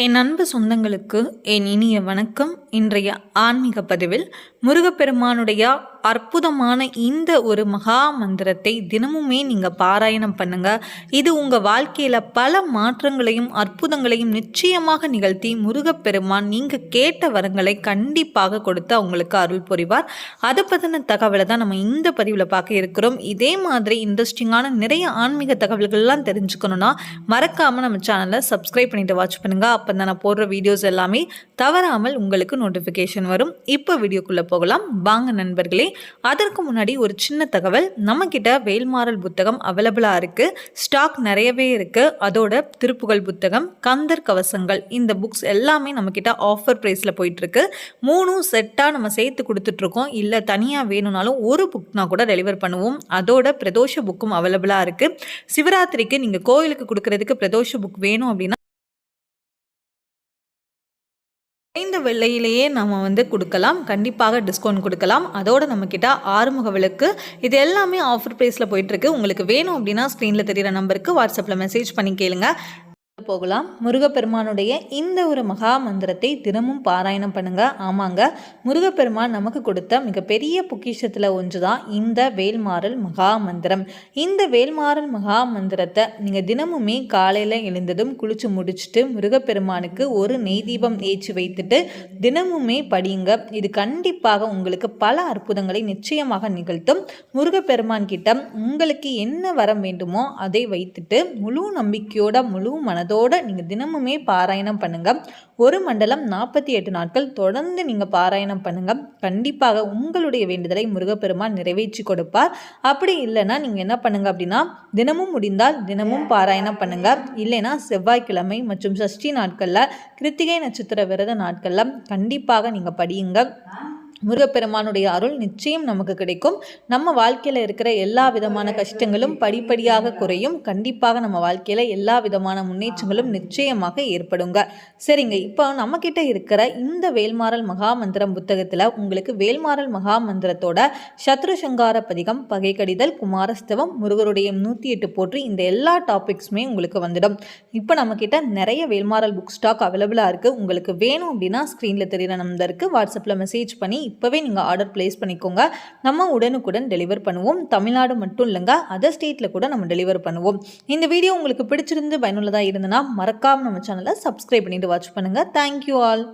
என் அன்பு சொந்தங்களுக்கு என் இனிய வணக்கம். இன்றைய ஆன்மீக பதிவில் முருகப்பெருமானுடைய அற்புதமான இந்த ஒரு மகா மந்திரத்தை தினமுமே நீங்கள் பாராயணம் பண்ணுங்க. இது உங்கள் வாழ்க்கையில் பல மாற்றங்களையும் அற்புதங்களையும் நிச்சயமாக நிகழ்த்தி முருகப்பெருமான் நீங்கள் கேட்ட வரங்களை கண்டிப்பாக கொடுத்து அவங்களுக்கு அருள் புரிவார். அதை பற்றின தகவலை தான் நம்ம இந்த பதிவில் பார்க்க இருக்கிறோம். இதே மாதிரி இன்ட்ரெஸ்டிங்கான நிறைய ஆன்மீக தகவல்கள்லாம் தெரிஞ்சுக்கணுன்னா மறக்காமல் நம்ம சேனலை சப்ஸ்கிரைப் பண்ணிட்டு வாட்ச் பண்ணுங்கள். அப்போ தான் நான் போடுற வீடியோஸ் எல்லாமே தவறாமல் உங்களுக்கு நோட்டிஃபிகேஷன் வரும். இப்போ வீடியோக்குள்ளே போகலாம் வாங்க நண்பர்களே. அதற்கு முன்னாடி ஒரு சின்ன தகவல், நம்மக்கிட்ட வேல்மாறல் புத்தகம் அவைலபிளாக இருக்குது. ஸ்டாக் நிறையவே இருக்குது. அதோட திருப்புகழ் புத்தகம், கந்தர் கவசங்கள், இந்த புக்ஸ் எல்லாமே நம்மக்கிட்ட ஆஃபர் ப்ரைஸில் போயிட்டுருக்கு. 3 செட்டாக நம்ம சேர்த்து கொடுத்துட்ருக்கோம். இல்லை தனியாக வேணும்னாலும் ஒரு புக்னா கூட டெலிவர் பண்ணுவோம். அதோட பிரதோஷ புக்கும் அவைலபிளாக இருக்குது. சிவராத்திரிக்கு நீங்கள் கோயிலுக்கு கொடுக்கறதுக்கு பிரதோஷ புக் வேணும் அப்படின்னா இந்த விலையிலேயே நம்ம கொடுக்கலாம். கண்டிப்பாக டிஸ்கவுண்ட் கொடுக்கலாம். அதோடு நம்மக்கிட்ட ஆறுமுக விளக்கு, இது எல்லாமே ஆஃபர் ப்ரைஸில் போயிட்டுருக்கு. உங்களுக்கு வேணும் அப்படின்னா ஸ்க்ரீனில் தெரிகிற நம்பருக்கு வாட்ஸ்அப்பில் மெசேஜ் பண்ணி கேளுங்க. போகலாம். முருகப்பெருமானுடைய இந்த ஒரு மகா மந்திரத்தை தினமும் பாராயணம் பண்ணுங்க. ஆமாங்க, முருகப்பெருமான் நமக்கு கொடுத்த மிகப்பெரிய பொக்கிஷத்தில் ஒன்று தான் இந்த வேல்மாறல் மகா மந்திரம். இந்த வேல்மாறல் மகா மந்திரத்தை நீங்கள் தினமுமே காலையில் எழுந்ததும் குளிச்சு முடிச்சுட்டு முருகப்பெருமானுக்கு ஒரு நெய் தீபம் ஏற்றி வைத்துட்டு தினமுமே படியுங்க. இது கண்டிப்பாக உங்களுக்கு பல அற்புதங்களை நிச்சயமாக நிகழ்த்தும். முருகப்பெருமான் கிட்ட உங்களுக்கு என்ன வரம் வேண்டுமோ அதை வைத்துட்டு முழு நம்பிக்கையோட முழு மனதோட நீங்கள் தினமுமே பாராயணம் பண்ணுங்க. ஒரு மண்டலம் 48 நாட்கள் தொடர்ந்து நீங்கள் பாராயணம் பண்ணுங்க. கண்டிப்பாக உங்களுடைய வேண்டுதலை முருகப்பெருமான் நிறைவேற்றி கொடுப்பார். அப்படி இல்லைன்னா நீங்கள் என்ன பண்ணுங்க அப்படின்னா, தினமும் முடிந்தால் தினமும் பாராயணம் பண்ணுங்க. இல்லைன்னா செவ்வாய்க்கிழமை மற்றும் சஷ்டி நாட்களில், கிருத்திகை நட்சத்திர விரத நாட்களில் கண்டிப்பாக நீங்கள் படியுங்க. முருகப்பெருமானுடைய அருள் நிச்சயம் நமக்கு கிடைக்கும். நம்ம வாழ்க்கையில் இருக்கிற எல்லா விதமான கஷ்டங்களும் படிப்படியாக குறையும். கண்டிப்பாக நம்ம வாழ்க்கையில் எல்லா விதமான முன்னேற்றங்களும் நிச்சயமாக ஏற்படுங்க. சரிங்க, இப்போ நம்மக்கிட்ட இருக்கிற இந்த வேல்மாறல் மகா மந்திரம் புத்தகத்தில் உங்களுக்கு வேல்மாறல் மகா மந்திரத்தோட சத்ரு சங்கார பதிகம், பகை கடிதல், குமாரஸ்தவம், முருகருடைய 108 போற்றி, இந்த எல்லா டாபிக்ஸுமே உங்களுக்கு வந்துடும். இப்போ நம்மக்கிட்ட நிறைய வேல்மாறல் புக் ஸ்டாக் அவைலபிளாக இருக்குது. உங்களுக்கு வேணும் அப்படின்னா ஸ்க்ரீனில் தெரிகிற நம்பருக்கு வாட்ஸ்அப்பில் மெசேஜ் பண்ணி இப்போவே நீங்கள் ஆர்டர் பிளேஸ் பண்ணிக்கோங்க. நம்ம உடனுக்குடன் டெலிவர் பண்ணுவோம். தமிழ்நாடு மட்டும் இல்லைங்க, அதர் ஸ்டேட்டில் கூட நம்ம டெலிவர் பண்ணுவோம். இந்த வீடியோ உங்களுக்கு பிடிச்சிருந்து பயனுள்ளதாக இருந்ததுன்னா மறக்காமல் நம்ம சேனலை சப்ஸ்கிரைப் பண்ணிட்டு வாட்ச் பண்ணுங்கள். Thank you all.